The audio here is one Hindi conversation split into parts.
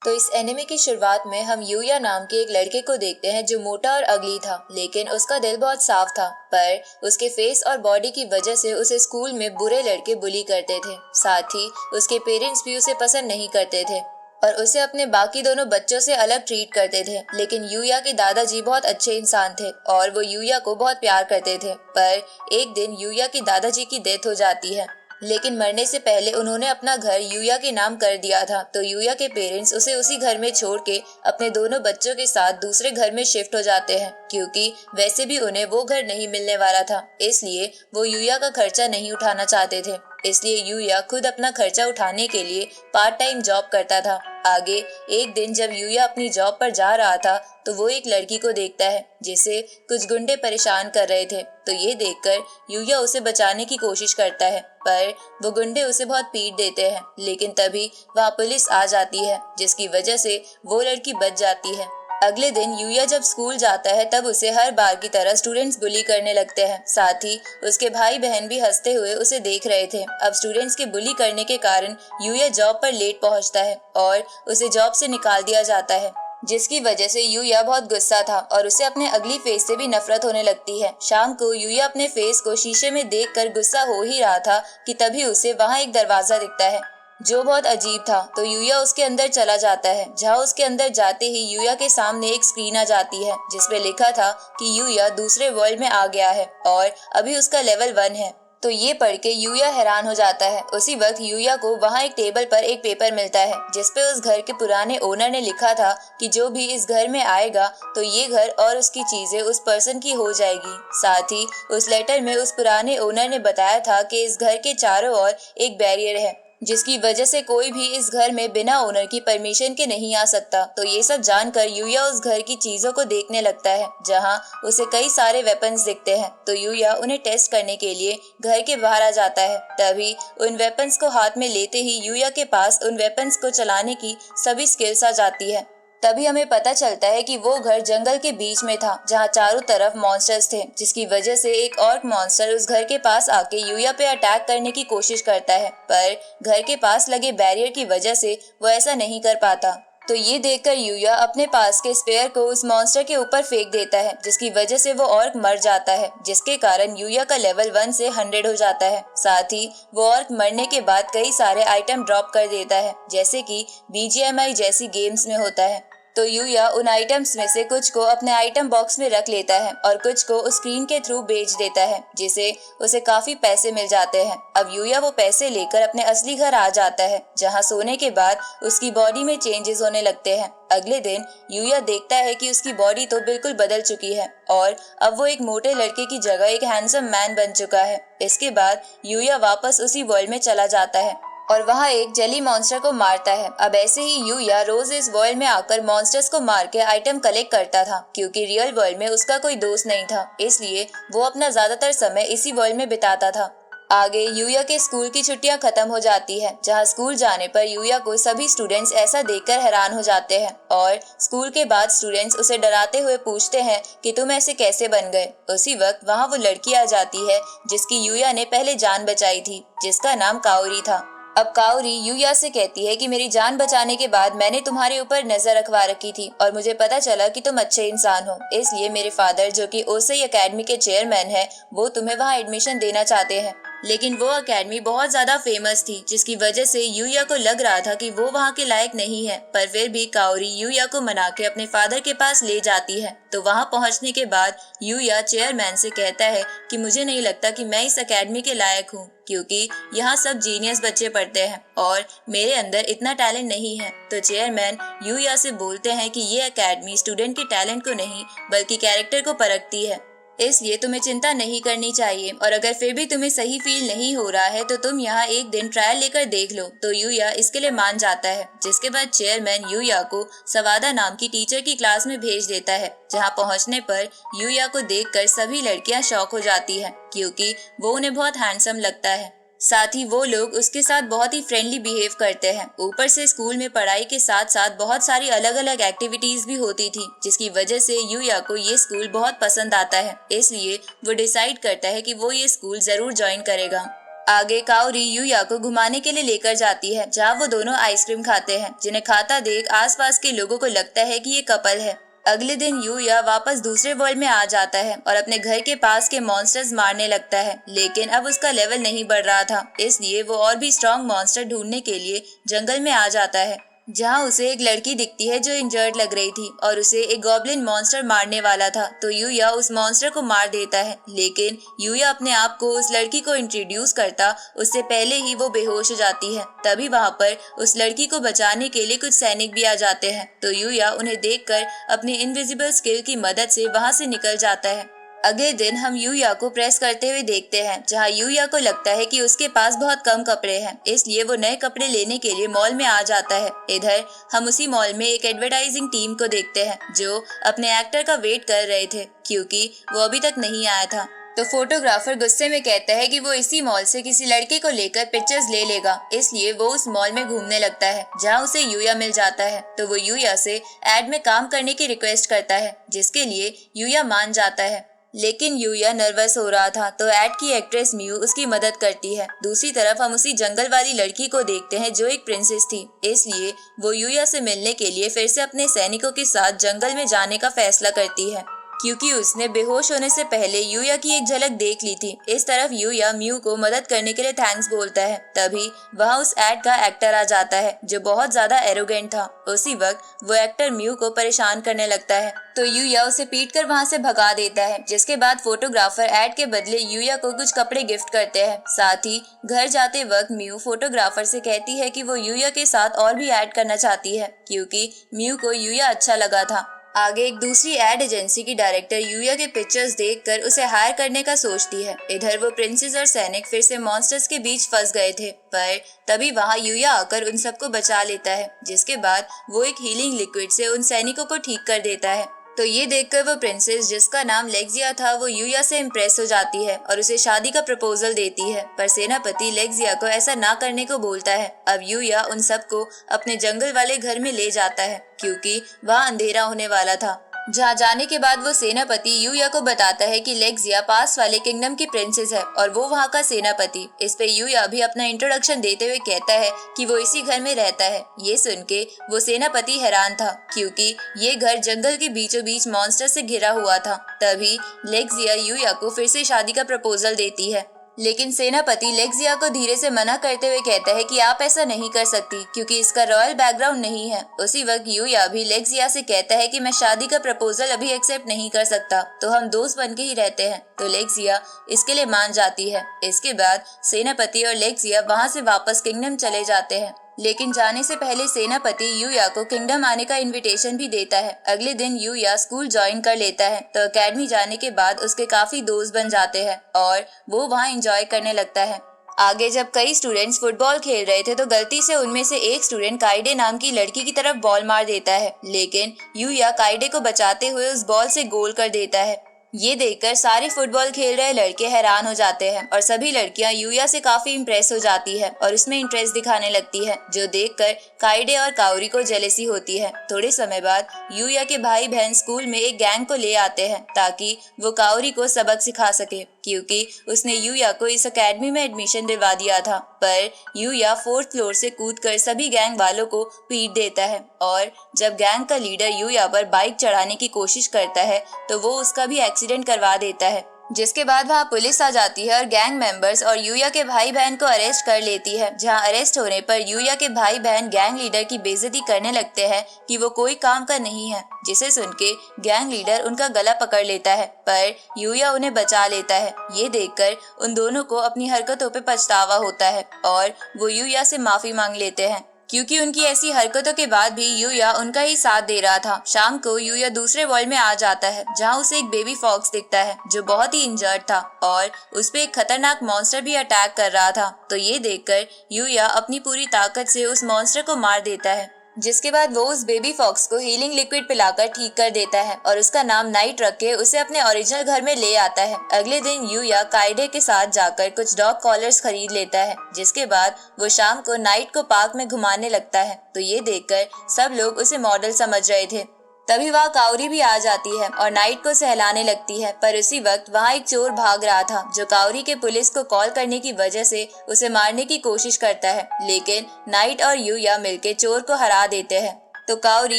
तो इस एनिमे की शुरुआत में हम यूया नाम के एक लड़के को देखते हैं जो मोटा और अगली था, लेकिन उसका दिल बहुत साफ था। पर उसके फेस और बॉडी की वजह से उसे स्कूल में बुरे लड़के बुली करते थे। साथ ही उसके पेरेंट्स भी उसे पसंद नहीं करते थे और उसे अपने बाकी दोनों बच्चों से अलग ट्रीट करते थे। लेकिन यूया के दादाजी बहुत अच्छे इंसान थे और वो यूया को बहुत प्यार करते थे। पर एक दिन यूया के दादाजी की डेथ हो जाती है, लेकिन मरने से पहले उन्होंने अपना घर यूया के नाम कर दिया था। तो यूया के पेरेंट्स उसे उसी घर में छोड़ के अपने दोनों बच्चों के साथ दूसरे घर में शिफ्ट हो जाते हैं, क्योंकि वैसे भी उन्हें वो घर नहीं मिलने वाला था। इसलिए वो यूया का खर्चा नहीं उठाना चाहते थे। इसलिए यूया खुद अपना खर्चा उठाने के लिए पार्ट टाइम जॉब करता था। आगे एक दिन जब यूया अपनी जॉब पर जा रहा था तो वो एक लड़की को देखता है जिसे कुछ गुंडे परेशान कर रहे थे। तो ये देखकर यूया उसे बचाने की कोशिश करता है, पर वो गुंडे उसे बहुत पीट देते हैं। लेकिन तभी वहाँ पुलिस आ जाती है, जिसकी वजह से वो लड़की बच जाती है। अगले दिन यूया जब स्कूल जाता है तब उसे हर बार की तरह स्टूडेंट्स बुली करने लगते हैं। साथ ही उसके भाई बहन भी हंसते हुए उसे देख रहे थे। अब स्टूडेंट्स के बुली करने के कारण यूया जॉब पर लेट पहुंचता है और उसे जॉब से निकाल दिया जाता है, जिसकी वजह से यूया बहुत गुस्सा था और उसे अपने अगली फेस से भी नफरत होने लगती है। शाम को यूया अपने फेस को शीशे में देखकर गुस्सा हो ही रहा था कि तभी उसे वहाँ एक दरवाजा दिखता है जो बहुत अजीब था। तो यूया उसके अंदर चला जाता है, जहाँ उसके अंदर जाते ही यूया के सामने एक स्क्रीन आ जाती है जिसपे लिखा था कि यूया दूसरे वर्ल्ड में आ गया है और अभी उसका लेवल 1 है। तो ये पढ़ के यूया हैरान हो जाता है। उसी वक्त यूया को वहाँ एक टेबल पर एक पेपर मिलता है जिसपे उस घर के पुराने ओनर ने लिखा था कि जो भी इस घर में आएगा तो ये घर और उसकी चीजें उस पर्सन की हो जाएगी। साथ ही उस लेटर में उस पुराने ओनर ने बताया था कि इस घर के चारों ओर एक बैरियर है, जिसकी वजह से कोई भी इस घर में बिना ओनर की परमिशन के नहीं आ सकता। तो ये सब जानकर यूया उस घर की चीजों को देखने लगता है, जहां उसे कई सारे वेपन्स दिखते हैं। तो यूया उन्हें टेस्ट करने के लिए घर के बाहर आ जाता है। तभी उन वेपन्स को हाथ में लेते ही यूया के पास उन वेपन्स को चलाने की सभी स्किल्स आ जाती है। तभी हमें पता चलता है कि वो घर जंगल के बीच में था, जहाँ चारों तरफ मॉन्स्टर्स थे, जिसकी वजह से एक ऑर्क मॉन्स्टर उस घर के पास आके यूया पे अटैक करने की कोशिश करता है। पर घर के पास लगे बैरियर की वजह से वो ऐसा नहीं कर पाता। तो ये देखकर यूया अपने पास के स्पेयर को उस मॉन्स्टर के ऊपर फेंक देता है, जिसकी वजह से वो ऑर्क मर जाता है, जिसके कारण यूया का लेवल 1 से 100 हो जाता है। साथ ही वो ऑर्क मरने के बाद कई सारे आइटम ड्रॉप कर देता है, जैसे कि BGMI जैसी गेम्स में होता है। तो यूया उन आइटम्स में से कुछ को अपने आइटम बॉक्स में रख लेता है और कुछ को उस स्क्रीन के थ्रू बेच देता है, जिसे उसे काफी पैसे मिल जाते हैं। अब यूया वो पैसे लेकर अपने असली घर आ जाता है, जहां सोने के बाद उसकी बॉडी में चेंजेस होने लगते हैं। अगले दिन यूया देखता है कि उसकी बॉडी तो बिल्कुल बदल चुकी है और अब वो एक मोटे लड़के की जगह एक हैंडसम मैन बन चुका है। इसके बाद यूया वापस उसी वर्ल्ड में चला जाता है और वहाँ एक जेली मॉन्स्टर को मारता है। अब ऐसे ही यूया रोज इस वर्ल्ड में आकर मॉन्स्टर्स को मार के आइटम कलेक्ट करता था, क्योंकि रियल वर्ल्ड में उसका कोई दोस्त नहीं था, इसलिए वो अपना ज्यादातर समय इसी वर्ल्ड में बिताता था। आगे यूया के स्कूल की छुट्टियां खत्म हो जाती है, जहां स्कूल जाने पर यूया को सभी स्टूडेंट्स ऐसा देखकर हैरान हो जाते हैं और स्कूल के बाद स्टूडेंट्स उसे डराते हुए पूछते हैं कि तुम ऐसे कैसे बन गए। उसी वक्त वहां वो लड़की आ जाती है जिसकी यूया ने पहले जान बचाई थी, जिसका नाम काओरी था। अब काओरी यूया से कहती है कि मेरी जान बचाने के बाद मैंने तुम्हारे ऊपर नजर रखवा रखी थी और मुझे पता चला कि तुम अच्छे इंसान हो, इसलिए मेरे फादर जो कि ओसेई एकेडमी के चेयरमैन हैं, वो तुम्हें वहाँ एडमिशन देना चाहते हैं। लेकिन वो एकेडमी बहुत ज्यादा फेमस थी, जिसकी वजह से यूया को लग रहा था कि वो वहाँ के लायक नहीं है, पर फिर भी काओरी यूया को मना के अपने फादर के पास ले जाती है। तो वहाँ पहुँचने के बाद यूया चेयरमैन से कहता है कि मुझे नहीं लगता कि मैं इस एकेडमी के लायक हूँ, क्योंकि यहाँ सब जीनियस बच्चे पढ़ते हैं और मेरे अंदर इतना टैलेंट नहीं है। तो चेयरमैन यूया से बोलते हैं कि ये एकेडमी स्टूडेंट के टैलेंट को नहीं बल्कि कैरेक्टर को परखती है, इसलिए तुम्हें चिंता नहीं करनी चाहिए और अगर फिर भी तुम्हें सही फील नहीं हो रहा है तो तुम यहाँ एक दिन ट्रायल लेकर देख लो। तो यूया इसके लिए मान जाता है, जिसके बाद चेयरमैन यूया को सवादा नाम की टीचर की क्लास में भेज देता है, जहाँ पहुँचने पर यूया को देखकर सभी लड़कियाँ शॉक हो जाती है, क्योंकि वो उन्हें बहुत हैंडसम लगता है। साथ ही वो लोग उसके साथ बहुत ही फ्रेंडली बिहेव करते हैं। ऊपर से स्कूल में पढ़ाई के साथ साथ बहुत सारी अलग अलग एक्टिविटीज भी होती थी, जिसकी वजह से यूया को ये स्कूल बहुत पसंद आता है, इसलिए वो डिसाइड करता है कि वो ये स्कूल जरूर ज्वाइन करेगा। आगे काओरी यूया को घुमाने के लिए लेकर जाती है, जहाँ वो दोनों आइसक्रीम खाते हैं, जिन्हें खाता देख आसपास के लोगों को लगता है कि ये कपल है। अगले दिन यूया वापस दूसरे वर्ल्ड में आ जाता है और अपने घर के पास के मॉन्स्टर्स मारने लगता है, लेकिन अब उसका लेवल नहीं बढ़ रहा था, इसलिए वो और भी स्ट्रॉन्ग मॉन्स्टर ढूंढने के लिए जंगल में आ जाता है, जहाँ उसे एक लड़की दिखती है जो इंजर्ड लग रही थी और उसे एक गॉब्लिन मॉन्स्टर मारने वाला था। तो यूया उस मॉन्स्टर को मार देता है, लेकिन यूया अपने आप को उस लड़की को इंट्रोड्यूस करता उससे पहले ही वो बेहोश हो जाती है। तभी वहाँ पर उस लड़की को बचाने के लिए कुछ सैनिक भी आ जाते हैं, तो यूया उन्हें देखकर अपनी इनविजिबल स्किल की मदद से वहाँ से निकल जाता है। अगले दिन हम यूया को प्रेस करते हुए देखते हैं, जहाँ यूया को लगता है कि उसके पास बहुत कम कपड़े हैं, इसलिए वो नए कपड़े लेने के लिए मॉल में आ जाता है। इधर हम उसी मॉल में एक एडवर्टाइजिंग टीम को देखते हैं जो अपने एक्टर का वेट कर रहे थे, क्योंकि वो अभी तक नहीं आया था। तो फोटोग्राफर गुस्से में कहता है कि वो इसी मॉल से किसी लड़के को लेकर पिक्चर्स ले लेगा, इसलिए वो उस मॉल में घूमने लगता है, जहाँ उसे यूया मिल जाता है। तो वो यूया से एड में काम करने की रिक्वेस्ट करता है, जिसके लिए यूया मान जाता है, लेकिन यूया नर्वस हो रहा था, तो एड की एक्ट्रेस म्यू उसकी मदद करती है। दूसरी तरफ हम उसी जंगल वाली लड़की को देखते हैं जो एक प्रिंसेस थी, इसलिए वो यूया से मिलने के लिए फिर से अपने सैनिकों के साथ जंगल में जाने का फैसला करती है, क्योंकि उसने बेहोश होने से पहले यूया की एक झलक देख ली थी। इस तरफ यूया म्यू को मदद करने के लिए थैंक्स बोलता है। तभी वहाँ उस एड का एक्टर आ जाता है जो बहुत ज्यादा एरोगेंट था। उसी वक्त वो एक्टर म्यू को परेशान करने लगता है, तो यूया उसे पीटकर वहाँ से भगा देता है, जिसके बाद फोटोग्राफर एड के बदले यूया को कुछ कपड़े गिफ्ट करते हैं। साथ ही घर जाते वक्त म्यू फोटोग्राफर से कहती है कि वो यूया के साथ और भी ऐड करना चाहती है, क्योंकि म्यू को यूया अच्छा लगा था। आगे एक दूसरी एड एजेंसी की डायरेक्टर यूया के पिक्चर्स देखकर उसे हायर करने का सोचती है। इधर वो प्रिंसेस और सैनिक फिर से मॉन्स्टर्स के बीच फंस गए थे, पर तभी वहाँ यूया आकर उन सबको बचा लेता है, जिसके बाद वो एक हीलिंग लिक्विड से उन सैनिकों को ठीक कर देता है। तो ये देखकर वो प्रिंसेस, जिसका नाम लेक्सिया था, वो यूया से इम्प्रेस हो जाती है और उसे शादी का प्रपोजल देती है, पर सेनापति लेक्सिया को ऐसा ना करने को बोलता है। अब यूया उन सबको अपने जंगल वाले घर में ले जाता है, क्योंकि वहाँ अंधेरा होने वाला था। जहाँ जाने के बाद वो सेनापति यूया को बताता है कि लेक्सिया पास वाले किंगडम की प्रिंसेस है और वो वहाँ का सेनापति। इस पे यूया भी अपना इंट्रोडक्शन देते हुए कहता है कि वो इसी घर में रहता है। ये सुन के वो सेनापति हैरान था, क्योंकि ये घर जंगल के बीचों बीच मॉन्स्टर से घिरा हुआ था। तभी लेक्सिया यूया को फिर से शादी का प्रपोजल देती है, लेकिन सेनापति लेक्सिया को धीरे से मना करते हुए कहता है कि आप ऐसा नहीं कर सकती, क्योंकि इसका रॉयल बैकग्राउंड नहीं है। उसी वक्त यूया भी लेक्सिया से कहता है कि मैं शादी का प्रपोजल अभी एक्सेप्ट नहीं कर सकता, तो हम दोस्त बन के ही रहते हैं। तो लेक्सिया इसके लिए मान जाती है। इसके बाद सेनापति और लेक्सिया वहाँ से वापस किंगडम चले जाते हैं, लेकिन जाने से पहले सेनापति यूया को किंगडम आने का इनविटेशन भी देता है। अगले दिन यूया स्कूल ज्वाइन कर लेता है, तो एकेडमी जाने के बाद उसके काफी दोस्त बन जाते हैं और वो वहाँ एंजॉय करने लगता है। आगे जब कई स्टूडेंट्स फुटबॉल खेल रहे थे, तो गलती से उनमें से एक स्टूडेंट काइडे नाम की लड़की की तरफ बॉल मार देता है, लेकिन यूया काइडे को बचाते हुए उस बॉल से गोल कर देता है। ये देखकर सारे फुटबॉल खेल रहे लड़के हैरान हो जाते हैं और सभी लड़कियां यूया से काफी इम्प्रेस हो जाती है और उसमें इंटरेस्ट दिखाने लगती है, जो देखकर काइडे और काओरी को जेलेसी होती है। थोड़े समय बाद यूया के भाई बहन स्कूल में एक गैंग को ले आते हैं ताकि वो काओरी को सबक सिखा सके, क्योंकि उसने यूया को इस एकेडमी में एडमिशन दिलवा दिया था। पर यूया 4th फ्लोर से कूदकर सभी गैंग वालों को पीट देता है और जब गैंग का लीडर यूया पर बाइक चढ़ाने की कोशिश करता है तो वो उसका भी एक्सीडेंट करवा देता है, जिसके बाद वहाँ पुलिस आ जाती है और गैंग मेंबर्स और यूया के भाई बहन को अरेस्ट कर लेती है। जहाँ अरेस्ट होने पर यूया के भाई बहन गैंग लीडर की बेइज्जती करने लगते हैं कि वो कोई काम का नहीं है, जिसे सुन के गैंग लीडर उनका गला पकड़ लेता है, पर यूया उन्हें बचा लेता है। ये देखकर उन दोनों को अपनी हरकतों पे पछतावा होता है और वो यूया से माफी मांग लेते हैं, क्योंकि उनकी ऐसी हरकतों के बाद भी यूया उनका ही साथ दे रहा था। शाम को यूया दूसरे वर्ल्ड में आ जाता है, जहां उसे एक बेबी फॉक्स दिखता है जो बहुत ही इंजर्ड था और उस पे एक खतरनाक मॉन्स्टर भी अटैक कर रहा था। तो ये देखकर यूया अपनी पूरी ताकत से उस मॉन्स्टर को मार देता है, जिसके बाद वो उस बेबी फॉक्स को हीलिंग लिक्विड पिलाकर ठीक कर देता है और उसका नाम नाइट रख के उसे अपने ओरिजिनल घर में ले आता है। अगले दिन यूया काइडे के साथ जाकर कुछ डॉग कॉलर्स खरीद लेता है, जिसके बाद वो शाम को नाइट को पार्क में घुमाने लगता है। तो ये देखकर सब लोग उसे मॉडल समझ रहे थे। तभी वहाँ काउरी भी आ जाती है और नाइट को सहलाने लगती है, पर उसी वक्त वहाँ एक चोर भाग रहा था जो काउरी के पुलिस को कॉल करने की वजह से उसे मारने की कोशिश करता है, लेकिन नाइट और यूया मिलकर चोर को हरा देते हैं। तो काउरी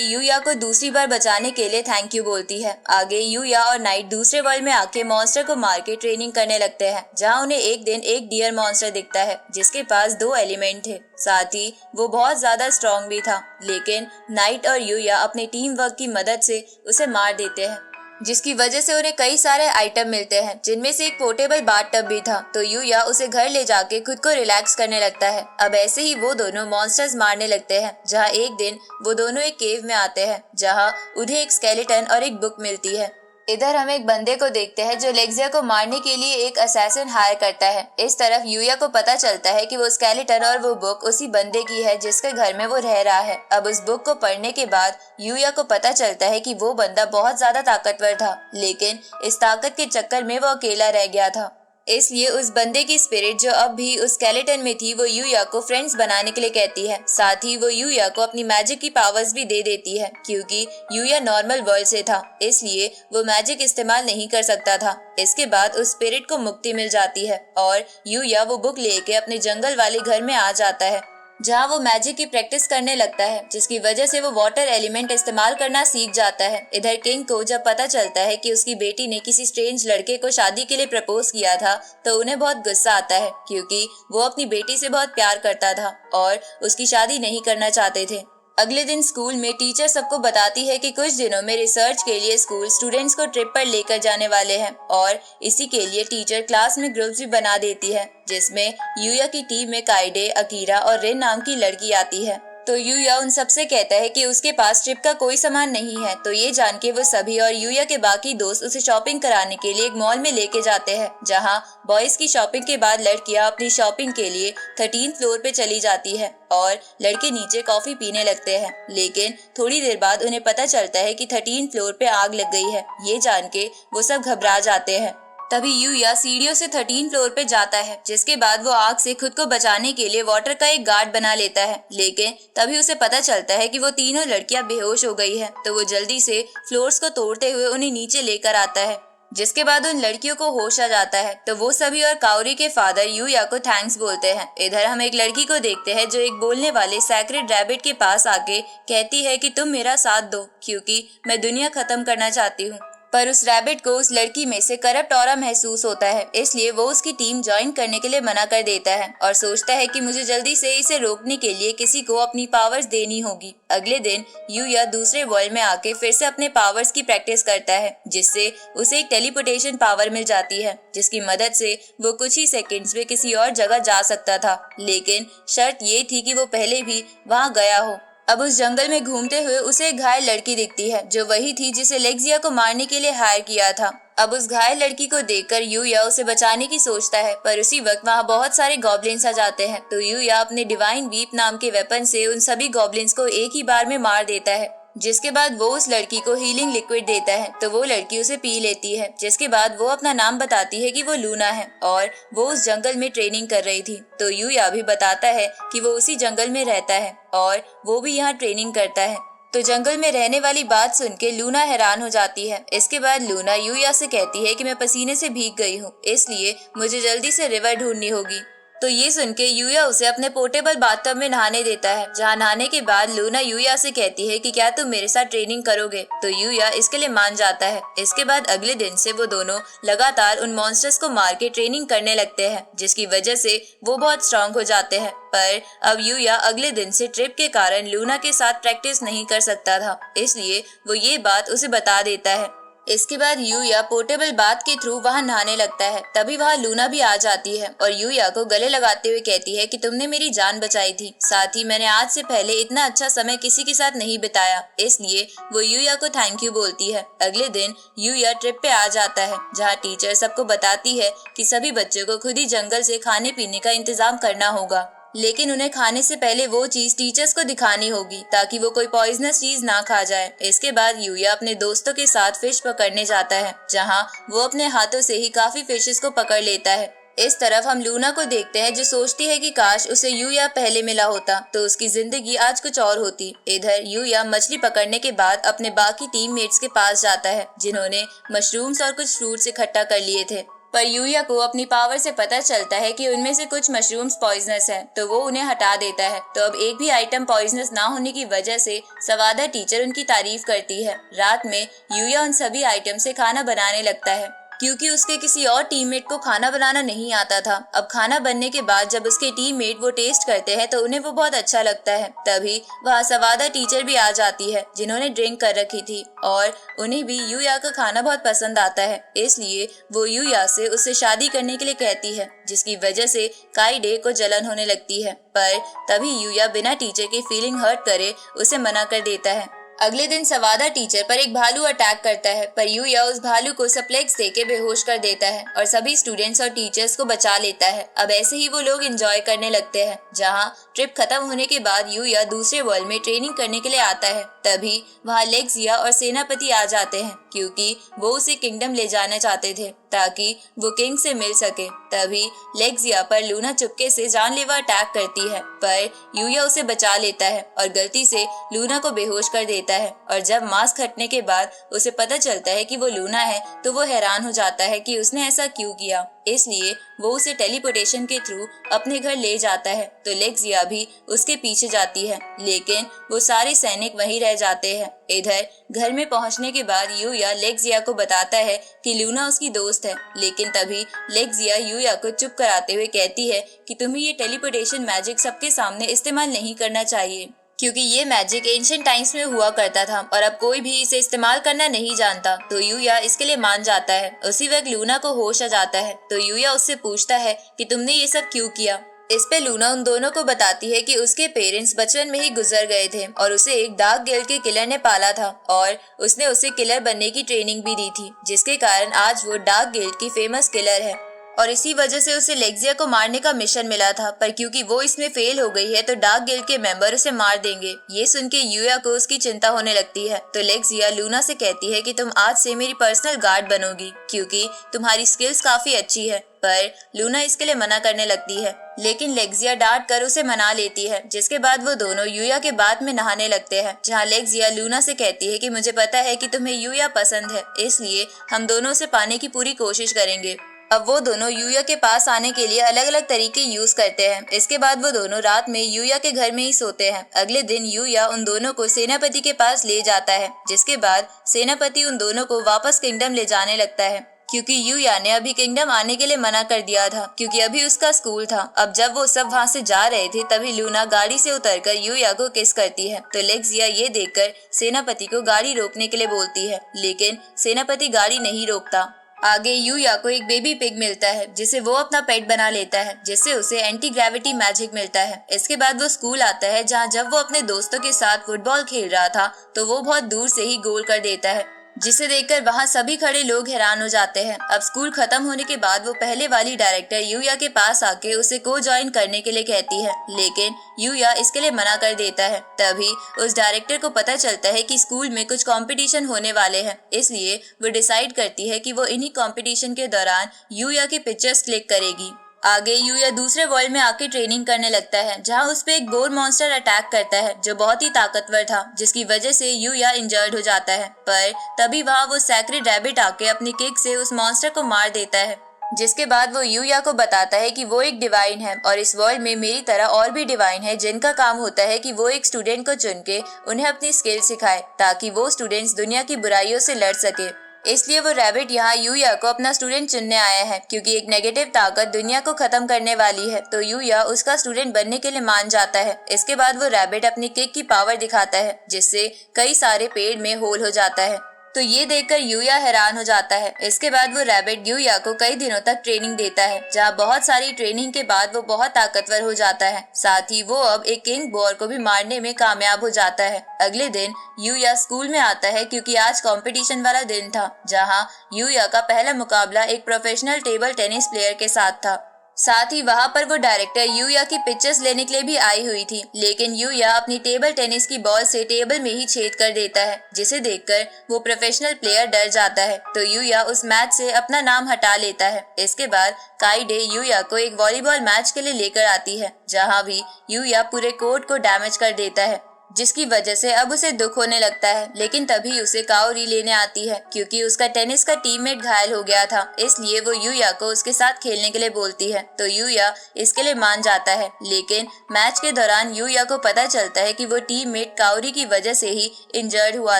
यूया को दूसरी बार बचाने के लिए थैंक यू बोलती है। आगे यूया और नाइट दूसरे वर्ल्ड में आके मॉन्स्टर को मार के ट्रेनिंग करने लगते हैं, जहाँ उन्हें एक दिन एक डियर मॉन्स्टर दिखता है जिसके पास 2 एलिमेंट थे, साथ ही वो बहुत ज्यादा स्ट्रॉन्ग भी था। लेकिन नाइट और यूया अपने टीम वर्क की मदद से उसे मार देते हैं, जिसकी वजह से उन्हें कई सारे आइटम मिलते हैं, जिनमें से एक पोर्टेबल बाथटब भी था। तो यूया उसे घर ले जाके खुद को रिलैक्स करने लगता है। अब ऐसे ही वो दोनों मॉन्स्टर्स मारने लगते हैं, जहाँ एक दिन वो दोनों एक केव में आते हैं, जहाँ उन्हें एक स्केलेटन और एक बुक मिलती है। इधर हम एक बंदे को देखते हैं जो लेक्सिया को मारने के लिए एक असैसिन हायर करता है। इस तरफ यूया को पता चलता है कि वो स्केलेटन और वो बुक उसी बंदे की है जिसके घर में वो रह रहा है। अब उस बुक को पढ़ने के बाद यूया को पता चलता है कि वो बंदा बहुत ज्यादा ताकतवर था, लेकिन इस ताकत के चक्कर में वो अकेला रह गया था। इसलिए उस बंदे की स्पिरिट जो अब भी उस स्केलेटन में थी, वो यूया को फ्रेंड्स बनाने के लिए कहती है। साथ ही वो यूया को अपनी मैजिक की पावर्स भी दे देती है, क्योंकि यूया नॉर्मल वर्ल्ड से था, इसलिए वो मैजिक इस्तेमाल नहीं कर सकता था। इसके बाद उस स्पिरिट को मुक्ति मिल जाती है और यूया वो बुक लेके अपने जंगल वाले घर में आ जाता है, जहाँ वो मैजिक की प्रैक्टिस करने लगता है, जिसकी वजह से वो वाटर एलिमेंट इस्तेमाल करना सीख जाता है। इधर किंग को जब पता चलता है कि उसकी बेटी ने किसी स्ट्रेंज लड़के को शादी के लिए प्रपोज किया था, तो उन्हें बहुत गुस्सा आता है, क्योंकि वो अपनी बेटी से बहुत प्यार करता था और उसकी शादी नहीं करना चाहते थे। अगले दिन स्कूल में टीचर सबको बताती है कि कुछ दिनों में रिसर्च के लिए स्कूल स्टूडेंट्स को ट्रिप पर लेकर जाने वाले हैं, और इसी के लिए टीचर क्लास में ग्रुप्स भी बना देती है, जिसमें यूया की टीम में काइडे, अकीरा और रिन नाम की लड़की आती है। तो यूया उन सबसे कहता है कि उसके पास ट्रिप का कोई सामान नहीं है। तो ये जान के वो सभी और यूया के बाकी दोस्त उसे शॉपिंग कराने के लिए एक मॉल में लेके जाते हैं, जहां बॉयज की शॉपिंग के बाद लड़कियां अपनी शॉपिंग के लिए 13th फ्लोर पे चली जाती है और लड़के नीचे कॉफी पीने लगते हैं। लेकिन थोड़ी देर बाद उन्हें पता चलता है कि 13th फ्लोर पे आग लग गई है। ये जान के वो सब घबरा जाते हैं। तभी यूया सीढ़ियों से 13 फ्लोर पे जाता है, जिसके बाद वो आग से खुद को बचाने के लिए वाटर का एक गार्ड बना लेता है। लेकिन तभी उसे पता चलता है कि वो तीनों लड़कियां बेहोश हो गई है। तो वो जल्दी से फ्लोर्स को तोड़ते हुए उन्हें नीचे लेकर आता है, जिसके बाद उन लड़कियों को होश आ जाता है। तो वो सभी और काउरी के फादर यूया को थैंक्स बोलते हैं। इधर हम एक लड़की को देखते हैं जो एक बोलने वाले सैक्रेड रैबिट के पास आके कहती है कि तुम मेरा साथ दो, क्योंकि मैं दुनिया खत्म करना चाहती हूँ। पर उस रैबिट को उस लड़की में से करप्ट ऑरा महसूस होता है, इसलिए वो उसकी टीम ज्वाइन करने के लिए मना कर देता है और सोचता है कि मुझे जल्दी से इसे रोकने के लिए किसी को अपनी पावर्स देनी होगी। अगले दिन यूया दूसरे वर्ल्ड में आके फिर से अपने पावर्स की प्रैक्टिस करता है, जिससे उसे एक टेलीपोर्टेशन पावर मिल जाती है, जिसकी मदद से वो कुछ ही सेकंड्स में किसी और जगह जा सकता था। लेकिन शर्त ये थी कि वो पहले भी वहाँ गया हो। अब उस जंगल में घूमते हुए उसे एक घायल लड़की दिखती है, जो वही थी जिसे लेक्सिया को मारने के लिए हायर किया था। अब उस घायल लड़की को देखकर यूया उसे बचाने की सोचता है, पर उसी वक्त वहाँ बहुत सारे गॉब्लिन्स आ जाते हैं। तो यूया अपने डिवाइन वीप नाम के वेपन से उन सभी गॉब्लिन्स को एक ही बार में मार देता है, जिसके बाद वो उस लड़की को हीलिंग लिक्विड देता है। तो वो लड़की उसे पी लेती है, जिसके बाद वो अपना नाम बताती है कि वो लूना है और वो उस जंगल में ट्रेनिंग कर रही थी। तो यूया भी बताता है कि वो उसी जंगल में रहता है और वो भी यहाँ ट्रेनिंग करता है। तो जंगल में रहने वाली बात सुन के लूना हैरान हो जाती है। इसके बाद लूना यूया से कहती है कि मैं पसीने से भीग गई हूँ, इसलिए मुझे जल्दी से रिवर ढूंढनी होगी। तो ये सुन के यूया उसे अपने पोर्टेबल बाथटब में नहाने देता है, जहाँ नहाने के बाद लूना यूया से कहती है कि क्या तुम मेरे साथ ट्रेनिंग करोगे। तो यूया इसके लिए मान जाता है। इसके बाद अगले दिन से वो दोनों लगातार उन मॉन्स्टर्स को मार के ट्रेनिंग करने लगते हैं, जिसकी वजह से वो बहुत स्ट्रांग हो जाते हैं। पर अब यूया अगले दिन से ट्रिप के कारण लूना के साथ प्रैक्टिस नहीं कर सकता था, इसलिए वो ये बात उसे बता देता है। इसके बाद यूया पोर्टेबल बाथ के थ्रू वहां नहाने लगता है। तभी वहां लूना भी आ जाती है और यूया को गले लगाते हुए कहती है कि तुमने मेरी जान बचाई थी, साथ ही मैंने आज से पहले इतना अच्छा समय किसी के साथ नहीं बिताया, इसलिए वो यूया को थैंक यू बोलती है। अगले दिन यूया ट्रिप पे आ जाता है, जहाँ टीचर सबको बताती है कि सभी बच्चों को खुद ही जंगल से खाने पीने का इंतजाम करना होगा, लेकिन उन्हें खाने से पहले वो चीज टीचर्स को दिखानी होगी ताकि वो कोई पॉइजनस चीज ना खा जाए। इसके बाद यूया अपने दोस्तों के साथ फिश पकड़ने जाता है, जहां वो अपने हाथों से ही काफी फिशेस को पकड़ लेता है। इस तरफ हम लूना को देखते हैं जो सोचती है कि काश उसे यूया पहले मिला होता तो उसकी जिंदगी आज कुछ और होती। इधर यूया मछली पकड़ने के बाद अपने बाकी टीममेट्स के पास जाता है जिन्होंने मशरूम्स और कुछ फ्रूट्स इकट्ठा कर लिए थे, पर यूया को अपनी पावर से पता चलता है कि उनमें से कुछ मशरूम्स पॉइजनस हैं, तो वो उन्हें हटा देता है। तो अब एक भी आइटम पॉइजनस ना होने की वजह से सवादा टीचर उनकी तारीफ करती है। रात में यूया उन सभी आइटम से खाना बनाने लगता है क्योंकि उसके किसी और टीममेट को खाना बनाना नहीं आता था। अब खाना बनने के बाद जब उसके टीममेट वो टेस्ट करते हैं तो उन्हें वो बहुत अच्छा लगता है। तभी वहाँ सवादा टीचर भी आ जाती है जिन्होंने ड्रिंक कर रखी थी और उन्हें भी यूया का खाना बहुत पसंद आता है, इसलिए वो यूया से उससे शादी करने के लिए कहती है, जिसकी वजह से काइडे को जलन होने लगती है। पर तभी यूया बिना टीचर की फीलिंग हर्ट करे उसे मना कर देता है। अगले दिन सवादा टीचर पर एक भालू अटैक करता है, पर यूया उस भालू को सप्लेक्स देके बेहोश कर देता है और सभी स्टूडेंट्स और टीचर्स को बचा लेता है। अब ऐसे ही वो लोग एंजॉय करने लगते हैं। जहाँ ट्रिप खत्म होने के बाद यूया दूसरे वर्ल्ड में ट्रेनिंग करने के लिए आता है, तभी वहाँ लेक्सिया और सेनापति आ जाते हैं क्योंकि वो उसे किंगडम ले जाना चाहते थे ताकि वो किंग से मिल सके। तभी लेक्सिया पर लूना चुपके से जानलेवा अटैक करती है, पर यूया उसे बचा लेता है और गलती से लूना को बेहोश कर देता है। और जब मास्क हटने के बाद उसे पता चलता है कि वो लूना है तो वो हैरान हो जाता है कि उसने ऐसा क्यों किया, इसलिए वो उसे टेलीपोर्टेशन के थ्रू अपने घर ले जाता है। तो लेक्सिया भी उसके पीछे जाती है, लेकिन वो सारे सैनिक वहीं रह जाते हैं। इधर घर में पहुंचने के बाद यूया लेक्सिया को बताता है कि लूना उसकी दोस्त है, लेकिन तभी लेक्सिया यूया को चुप कराते हुए कहती है कि तुम्हें ये टेलीपोर्टेशन मैजिक सबके सामने इस्तेमाल नहीं करना चाहिए क्योंकि ये मैजिक एंशिएंट टाइम्स में हुआ करता था और अब कोई भी इसे इस्तेमाल करना नहीं जानता। तो यूया इसके लिए मान जाता है। उसी वक्त लूना को होश आ जाता है, तो यूया उससे पूछता है कि तुमने ये सब क्यों किया। इस पे लूना उन दोनों को बताती है कि उसके पेरेंट्स बचपन में ही गुजर गए थे और उसे एक डार्क गिल्ड के किलर ने पाला था और उसने उसे किलर बनने की ट्रेनिंग भी दी थी, जिसके कारण आज वो डार्क गिल्ड की फेमस किलर है और इसी वजह से उसे लेक्सिया को मारने का मिशन मिला था। पर क्योंकि वो इसमें फेल हो गई है तो डार्क गिल्ड के मेंबर उसे मार देंगे। ये सुन के यूया को उसकी चिंता होने लगती है, तो लेक्सिया लूना से कहती है कि तुम आज से मेरी पर्सनल गार्ड बनोगी क्योंकि तुम्हारी स्किल्स काफी अच्छी है। पर लूना इसके लिए मना करने लगती है, लेकिन लेक्सिया डांट कर उसे मना लेती है, जिसके बाद वो दोनों यूया के बाथ में नहाने लगते हैं, जहाँ लेक्सिया लूना से कहती है कि मुझे पता है कि तुम्हें यूया पसंद है, इसलिए हम दोनों उसे पाने की पूरी कोशिश करेंगे। अब वो दोनों यूया के पास आने के लिए अलग अलग तरीके यूज करते हैं। इसके बाद वो दोनों रात में यूया के घर में ही सोते हैं। अगले दिन यूया उन दोनों को सेनापति के पास ले जाता है, जिसके बाद सेनापति उन दोनों को वापस किंगडम ले जाने लगता है क्योंकि यूया ने अभी किंगडम आने के लिए मना कर दिया था क्योंकि अभी उसका स्कूल था। अब जब वो सब वहाँ से जा रहे थे तभी लूना गाड़ी से उतरकर यूया को किस करती है, तो लेक्सिया ये देखकर सेनापति को गाड़ी रोकने के लिए बोलती है, लेकिन सेनापति गाड़ी नहीं रोकता। आगे यूया को एक बेबी पिग मिलता है जिसे वो अपना पेट बना लेता है, जिससे उसे एंटी ग्रेविटी मैजिक मिलता है। इसके बाद वो स्कूल आता है, जहाँ जब वो अपने दोस्तों के साथ फुटबॉल खेल रहा था तो वो बहुत दूर से ही गोल कर देता है, जिसे देखकर वहाँ सभी खड़े लोग हैरान हो जाते हैं। अब स्कूल खत्म होने के बाद वो पहले वाली डायरेक्टर यूया के पास आके उसे को ज्वाइन करने के लिए कहती है, लेकिन यूया इसके लिए मना कर देता है। तभी उस डायरेक्टर को पता चलता है कि स्कूल में कुछ कंपटीशन होने वाले हैं, इसलिए वो डिसाइड करती है कि वो इन्हीं कंपटीशन के दौरान यूया की पिक्चर्स क्लिक करेगी। आगे यूया दूसरे वर्ल्ड में आके ट्रेनिंग करने लगता है, जहाँ उस पे एक बोर मॉन्स्टर अटैक करता है जो बहुत ही ताकतवर था, जिसकी वजह से यूया इंजर्ड हो जाता है। पर तभी वहाँ वो सैक्रेड रैबिट आके अपनी किक से उस मॉन्स्टर को मार देता है, जिसके बाद वो यूया को बताता है कि वो एक डिवाइन है और इस वर्ल्ड में मेरी तरह और भी डिवाइन है जिनका काम होता है कि वो एक स्टूडेंट को चुन के उन्हें अपनी स्किल सिखाए ताकि वो स्टूडेंट्स दुनिया की बुराइयों से लड़ सके। इसलिए वो रैबिट यहाँ यूया को अपना स्टूडेंट चुनने आया है क्योंकि एक नेगेटिव ताकत दुनिया को खत्म करने वाली है, तो यूया उसका स्टूडेंट बनने के लिए मान जाता है। इसके बाद वो रैबिट अपनी किक की पावर दिखाता है, जिससे कई सारे पेड़ में होल हो जाता है, तो ये देखकर यूया हैरान हो जाता है। इसके बाद वो रैबिट यूया को कई दिनों तक ट्रेनिंग देता है, जहाँ बहुत सारी ट्रेनिंग के बाद वो बहुत ताकतवर हो जाता है। साथ ही वो अब एक किंग बोर को भी मारने में कामयाब हो जाता है। अगले दिन यूया स्कूल में आता है क्योंकि आज कंपटीशन वाला दिन था, जहाँ यूया का पहला मुकाबला एक प्रोफेशनल टेबल टेनिस प्लेयर के साथ था। साथ ही वहाँ पर वो डायरेक्टर यूया की पिक्चर्स लेने के लिए भी आई हुई थी, लेकिन यूया अपनी टेबल टेनिस की बॉल से टेबल में ही छेद कर देता है, जिसे देखकर वो प्रोफेशनल प्लेयर डर जाता है। तो यूया उस मैच से अपना नाम हटा लेता है। इसके बाद काइडे यूया को एक वॉलीबॉल मैच के लिए लेकर आती है, जहाँ भी यूया पूरे कोर्ट को डैमेज कर देता है, जिसकी वजह से अब उसे दुख होने लगता है। लेकिन तभी उसे काओरी लेने आती है, क्योंकि उसका टेनिस का टीममेट घायल हो गया था, इसलिए वो यूया को उसके साथ खेलने के लिए बोलती है। तो यूया इसके लिए मान जाता है, लेकिन मैच के दौरान यूया को पता चलता है कि वो टीममेट काओरी की वजह से ही इंजर्ड हुआ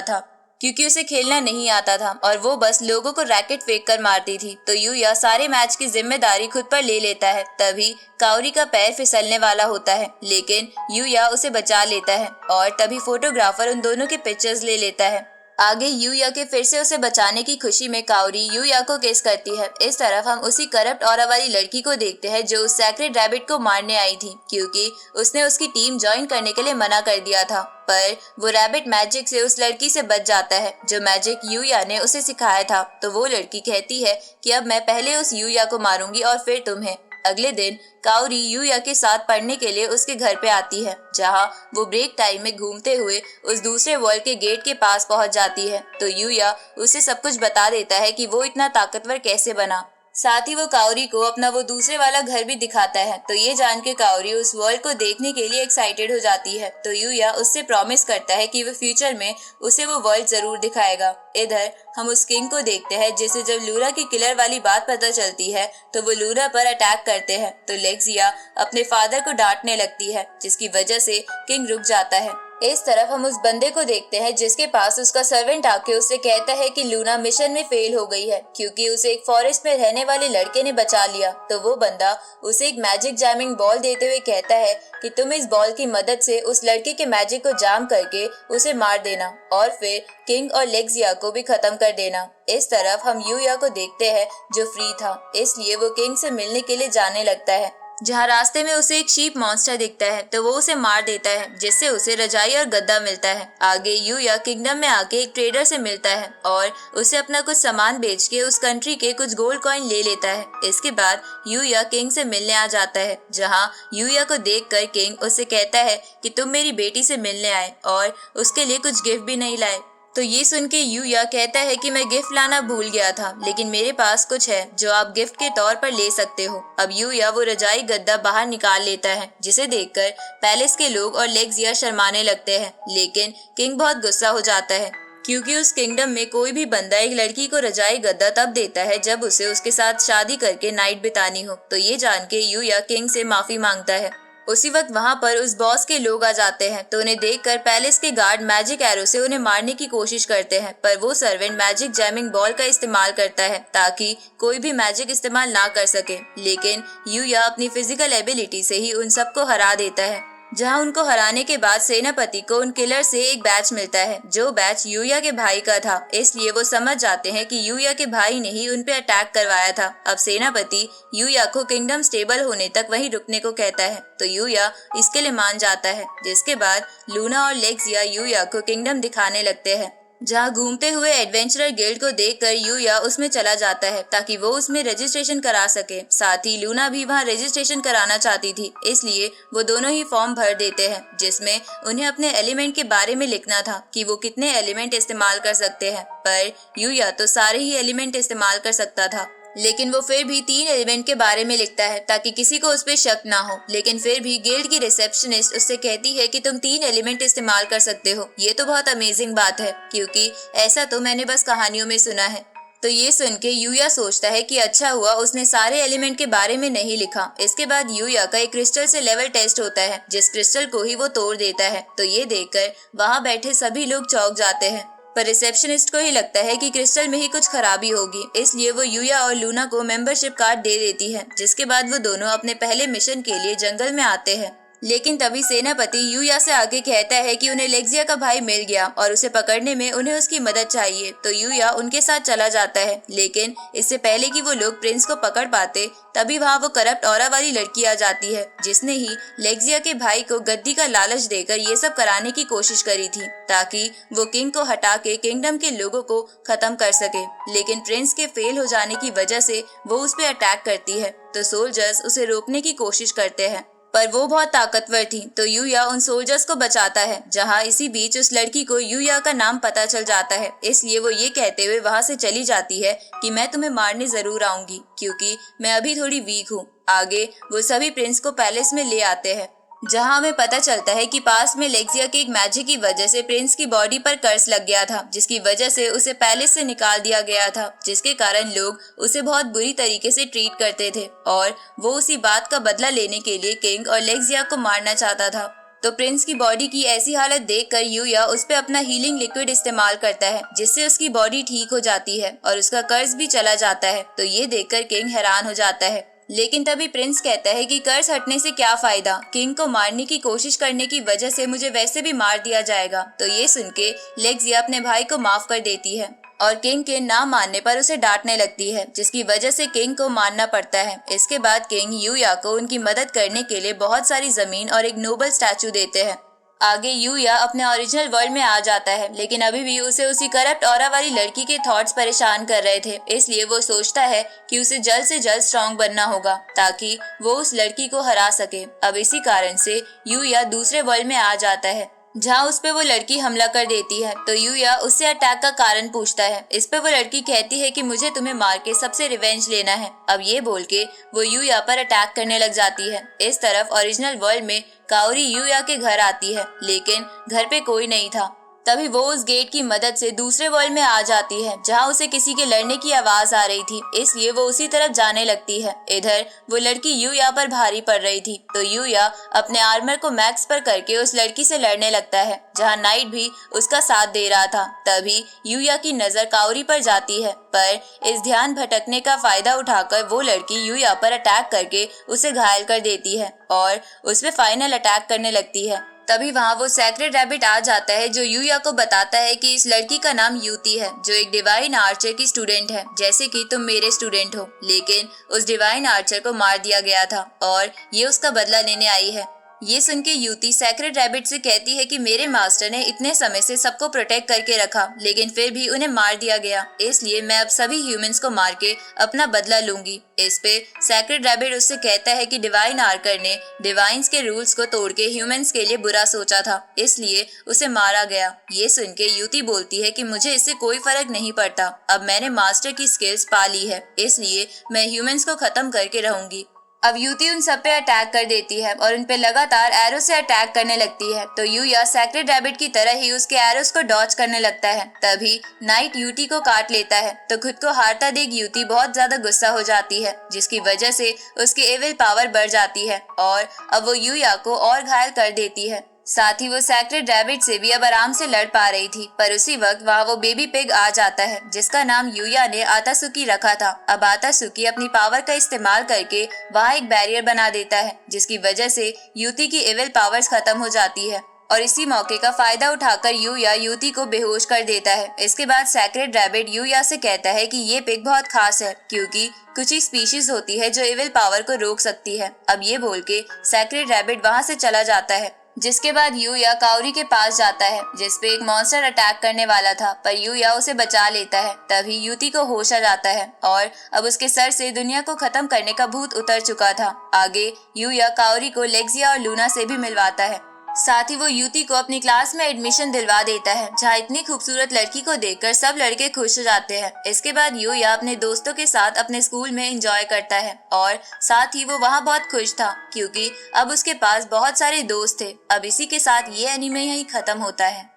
था, क्योंकि उसे खेलना नहीं आता था और वो बस लोगों को रैकेट फेंक कर मारती थी। तो यूया सारे मैच की जिम्मेदारी खुद पर ले लेता है। तभी काओरी का पैर फिसलने वाला होता है, लेकिन यूया उसे बचा लेता है और तभी फोटोग्राफर उन दोनों के पिक्चर्स ले लेता है। आगे यूया के फिर से उसे बचाने की खुशी में काओरी यूया को किस करती है। इस तरफ हम उसी करप्ट ऑरा वाली लड़की को देखते हैं जो उस सैक्रेड रैबिट को मारने आई थी, क्योंकि उसने उसकी टीम ज्वाइन करने के लिए मना कर दिया था। पर वो रैबिट मैजिक से उस लड़की से बच जाता है, जो मैजिक यूया ने उसे सिखाया था। तो वो लड़की कहती है कि अब मैं पहले उस यूया को मारूंगी और फिर तुम्हें। अगले दिन काओरी यूया के साथ पढ़ने के लिए उसके घर पे आती है, जहाँ वो ब्रेक टाइम में घूमते हुए उस दूसरे वर्ल्ड के गेट के पास पहुंच जाती है। तो यूया उसे सब कुछ बता देता है कि वो इतना ताकतवर कैसे बना। साथ ही वो काओरी को अपना वो दूसरे वाला घर भी दिखाता है। तो ये जान के काओरी उस वर्ल्ड को देखने के लिए एक्साइटेड हो जाती है। तो यूया उससे प्रॉमिस करता है कि वो फ्यूचर में उसे वो वर्ल्ड जरूर दिखाएगा। इधर हम उस किंग को देखते हैं, जिसे जब लूना की किलर वाली बात पता चलती है तो वो लूना पर अटैक करते हैं। तो लेक्सिया अपने फादर को डांटने लगती है, जिसकी वजह से किंग रुक जाता है। इस तरफ हम उस बंदे को देखते हैं जिसके पास उसका सर्वेंट आके उससे कहता है कि लूना मिशन में फेल हो गई है, क्योंकि उसे एक फॉरेस्ट में रहने वाले लड़के ने बचा लिया। तो वो बंदा उसे एक मैजिक जैमिंग बॉल देते हुए कहता है कि तुम इस बॉल की मदद से उस लड़के के मैजिक को जाम करके उसे मार देना और फिर किंग और लेक्सिया को भी खत्म कर देना। इस तरफ हम यूया को देखते हैं जो फ्री था, इसलिए वो किंग से मिलने के लिए जाने लगता है, जहाँ रास्ते में उसे एक शीप मॉन्स्टर दिखता है। तो वो उसे मार देता है, जिससे उसे रजाई और गद्दा मिलता है। आगे यूया किंगडम में आके एक ट्रेडर से मिलता है और उसे अपना कुछ सामान बेच के उस कंट्री के कुछ गोल्ड कॉइन ले लेता है। इसके बाद यूया किंग से मिलने आ जाता है, जहाँ यूया को देखकर किंग उससे कहता है कि तुम मेरी बेटी से मिलने आए और उसके लिए कुछ गिफ्ट भी नहीं लाए। तो ये सुन के यूया कहता है कि मैं गिफ्ट लाना भूल गया था, लेकिन मेरे पास कुछ है जो आप गिफ्ट के तौर पर ले सकते हो। अब यूया वो रजाई गद्दा बाहर निकाल लेता है, जिसे देखकर पैलेस के लोग और लेक्सिया शर्माने लगते हैं। लेकिन किंग बहुत गुस्सा हो जाता है, क्योंकि उस किंगडम में कोई भी बंदा एक लड़की को रजाई गद्दा तब देता है जब उसे उसके साथ शादी करके नाइट बितानी हो। तो ये जान के यूया किंग से माफी मांगता है। उसी वक्त वहाँ पर उस बॉस के लोग आ जाते हैं। तो उन्हें देखकर पैलेस के गार्ड मैजिक एरो से उन्हें मारने की कोशिश करते हैं, पर वो सर्वेंट मैजिक जैमिंग बॉल का इस्तेमाल करता है ताकि कोई भी मैजिक इस्तेमाल ना कर सके। लेकिन यूया अपनी फिजिकल एबिलिटी से ही उन सबको हरा देता है, जहां उनको हराने के बाद सेनापति को उन किलर से एक बैच मिलता है, जो बैच यूया के भाई का था। इसलिए वो समझ जाते हैं कि यूया के भाई ने ही उन पे अटैक करवाया था। अब सेनापति यूया को किंगडम स्टेबल होने तक वहीं रुकने को कहता है। तो यूया इसके लिए मान जाता है, जिसके बाद लूना और लेक्सिया यूया को किंगडम दिखाने लगते हैं, जहाँ घूमते हुए एडवेंचरर गिल्ड को देखकर यूया उसमें चला जाता है ताकि वो उसमें रजिस्ट्रेशन करा सके। साथ ही लूना भी वहाँ रजिस्ट्रेशन कराना चाहती थी, इसलिए वो दोनों ही फॉर्म भर देते हैं, जिसमें उन्हें अपने एलिमेंट के बारे में लिखना था कि वो कितने एलिमेंट इस्तेमाल कर सकते हैं। पर यूया तो सारे ही एलिमेंट इस्तेमाल कर सकता था, लेकिन वो फिर भी 3 एलिमेंट के बारे में लिखता है ताकि किसी को उस पर शक ना हो। लेकिन फिर भी गिल्ड की रिसेप्शनिस्ट उससे कहती है कि तुम 3 एलिमेंट इस्तेमाल कर सकते हो। ये तो बहुत अमेजिंग बात है, क्योंकि ऐसा तो मैंने बस कहानियों में सुना है। तो ये सुन के यूया सोचता है कि अच्छा हुआ उसने सारे एलिमेंट के बारे में नहीं लिखा। इसके बाद यूया का एक क्रिस्टल से लेवल टेस्ट होता है, जिस क्रिस्टल को ही वो तोड़ देता है। तो ये देखकर वहाँ बैठे सभी लोग चौंक जाते हैं, पर रिसेप्शनिस्ट को ही लगता है कि क्रिस्टल में ही कुछ खराबी होगी, इसलिए वो यूया और लूना को मेंबरशिप कार्ड दे देती है। जिसके बाद वो दोनों अपने पहले मिशन के लिए जंगल में आते हैं। लेकिन तभी सेनापति यूया से आगे कहता है कि उन्हें लेक्सिया का भाई मिल गया और उसे पकड़ने में उन्हें उसकी मदद चाहिए। तो यूया उनके साथ चला जाता है, लेकिन इससे पहले कि वो लोग प्रिंस को पकड़ पाते तभी वहाँ वो करप्ट ऑरा वाली लड़की आ जाती है, जिसने ही लेक्सिया के भाई को गद्दी का लालच देकर ये सब कराने की कोशिश करी थी ताकि वो किंग को हटा के किंगडम के लोगों को खत्म कर सके। लेकिन प्रिंस के फेल हो जाने की वजह से वो उस पर अटैक करती है, तो सोल्जर्स उसे रोकने की कोशिश करते हैं, पर वो बहुत ताकतवर थी। तो यूया उन सोल्जर्स को बचाता है। जहाँ इसी बीच उस लड़की को यूया का नाम पता चल जाता है, इसलिए वो ये कहते हुए वहाँ से चली जाती है कि मैं तुम्हें मारने जरूर आऊंगी क्योंकि मैं अभी थोड़ी वीक हूँ। आगे वो सभी प्रिंस को पैलेस में ले आते हैं, जहां हमें पता चलता है कि पास में लेक्सिया के एक मैजिक की वजह से प्रिंस की बॉडी पर कर्स लग गया था, जिसकी वजह से उसे पैलेस से निकाल दिया गया था, जिसके कारण लोग उसे बहुत बुरी तरीके से ट्रीट करते थे और वो उसी बात का बदला लेने के लिए किंग और लेक्सिया को मारना चाहता था। तो प्रिंस की बॉडी की ऐसी हालत देखकर यूया उस पे अपना हीलिंग लिक्विड इस्तेमाल करता है, जिससे उसकी बॉडी ठीक हो जाती है और उसका कर्ज भी चला जाता है। तो ये देखकर किंग हैरान हो जाता है, लेकिन तभी प्रिंस कहता है कि कर्ज हटने से क्या फायदा, किंग को मारने की कोशिश करने की वजह से मुझे वैसे भी मार दिया जाएगा। तो ये सुन के लेक्सिया अपने भाई को माफ कर देती है और किंग के ना मानने पर उसे डांटने लगती है, जिसकी वजह से किंग को मानना पड़ता है। इसके बाद किंग यूया को उनकी मदद करने के लिए बहुत सारी जमीन और एक नोबल स्टैचू देते हैं। आगे यूया अपने ओरिजिनल वर्ल्ड में आ जाता है, लेकिन अभी भी उसे उसी करप्ट ऑरा वाली लड़की के थॉट्स परेशान कर रहे थे, इसलिए वो सोचता है कि उसे जल्द से जल्द स्ट्रांग बनना होगा ताकि वो उस लड़की को हरा सके। अब इसी कारण से यूया दूसरे वर्ल्ड में आ जाता है, जहाँ उस पे वो लड़की हमला कर देती है। तो यूया उससे अटैक का कारण पूछता है। इस पे वो लड़की कहती है कि मुझे तुम्हें मार के सबसे रिवेंज लेना है। अब ये बोल के वो यूया पर अटैक करने लग जाती है। इस तरफ ओरिजिनल वर्ल्ड में काओरी यूया के घर आती है, लेकिन घर पे कोई नहीं था। तभी वो उस गेट की मदद से दूसरे वर्ल्ड में आ जाती है, जहाँ उसे किसी के लड़ने की आवाज आ रही थी, इसलिए वो उसी तरफ जाने लगती है। इधर वो लड़की यूया पर भारी पड़ रही थी, तो यूया अपने आर्मर को मैक्स पर करके उस लड़की से लड़ने लगता है, जहाँ नाइट भी उसका साथ दे रहा था। तभी यूया की नजर काओरी पर जाती है, पर इस ध्यान भटकने का फायदा उठाकर वो लड़की यूया पर अटैक करके उसे घायल कर देती है और उस पे फाइनल अटैक करने लगती है। तभी वहाँ वो सैक्रेड रैबिट आ जाता है, जो यूया को बताता है कि इस लड़की का नाम यूती है, जो एक डिवाइन आर्चर की स्टूडेंट है, जैसे कि तुम मेरे स्टूडेंट हो। लेकिन उस डिवाइन आर्चर को मार दिया गया था और ये उसका बदला लेने आई है। ये सुन के यूती सैक्रेड रैबिट से कहती है कि मेरे मास्टर ने इतने समय से सबको प्रोटेक्ट करके रखा, लेकिन फिर भी उन्हें मार दिया गया, इसलिए मैं अब सभी ह्यूमंस को मार के अपना बदला लूंगी। इस पे सैक्रेड रैबिट उससे कहता है कि डिवाइन आर्कर ने डिवाइन्स के रूल्स को तोड़ के ह्यूमंस के लिए बुरा सोचा था, इसलिए उसे मारा गया। ये सुन के यूती बोलती है कि मुझे इससे कोई फर्क नहीं पड़ता, अब मैंने मास्टर की स्किल्स पा ली है, इसलिए मैं ह्यूमंस को खत्म करके रहूंगी। अब यूती उन सब पे अटैक कर देती है और उन पे लगातार एरो से अटैक करने लगती है। तो यूया सैक्रेड रैबिट की तरह ही उसके एरोस को डॉच करने लगता है। तभी नाइट यूती को काट लेता है, तो खुद को हारता देख यूती बहुत ज्यादा गुस्सा हो जाती है, जिसकी वजह से उसकी एविल पावर बढ़ जाती है और अब वो यूया को और घायल कर देती है। साथ ही वो सैक्रेड रैबिट से भी अब आराम से लड़ पा रही थी, पर उसी वक्त वहाँ वो बेबी पिग आ जाता है, जिसका नाम यूया ने आतासुकी रखा था। अब आतासुकी अपनी पावर का इस्तेमाल करके वहाँ एक बैरियर बना देता है, जिसकी वजह से यूती की एविल पावर्स खत्म हो जाती है और इसी मौके का फायदा उठाकर यूया यूती को बेहोश कर देता है। इसके बाद सैक्रेड रैबिट यूया से कहता है कि ये पिग बहुत खास है, क्योंकि कुछ ही स्पीशीज होती है जो एविल पावर को रोक सकती है। अब ये बोल के सैक्रेड रैबिट वहाँ से चला जाता है, जिसके बाद यूया काओरी के पास जाता है, जिसपे एक मॉन्स्टर अटैक करने वाला था, पर यूया उसे बचा लेता है। तभी यूती को होश आ जाता है और अब उसके सर से दुनिया को खत्म करने का भूत उतर चुका था। आगे यूया काओरी को लेक्सिया और लूना से भी मिलवाता है। साथ ही वो यूती को अपनी क्लास में एडमिशन दिलवा देता है, जहाँ इतनी खूबसूरत लड़की को देखकर सब लड़के खुश हो जाते हैं। इसके बाद यूया अपने दोस्तों के साथ अपने स्कूल में एंजॉय करता है और साथ ही वो वहाँ बहुत खुश था, क्योंकि अब उसके पास बहुत सारे दोस्त थे। अब इसी के साथ ये एनीमे यहीं खत्म होता है।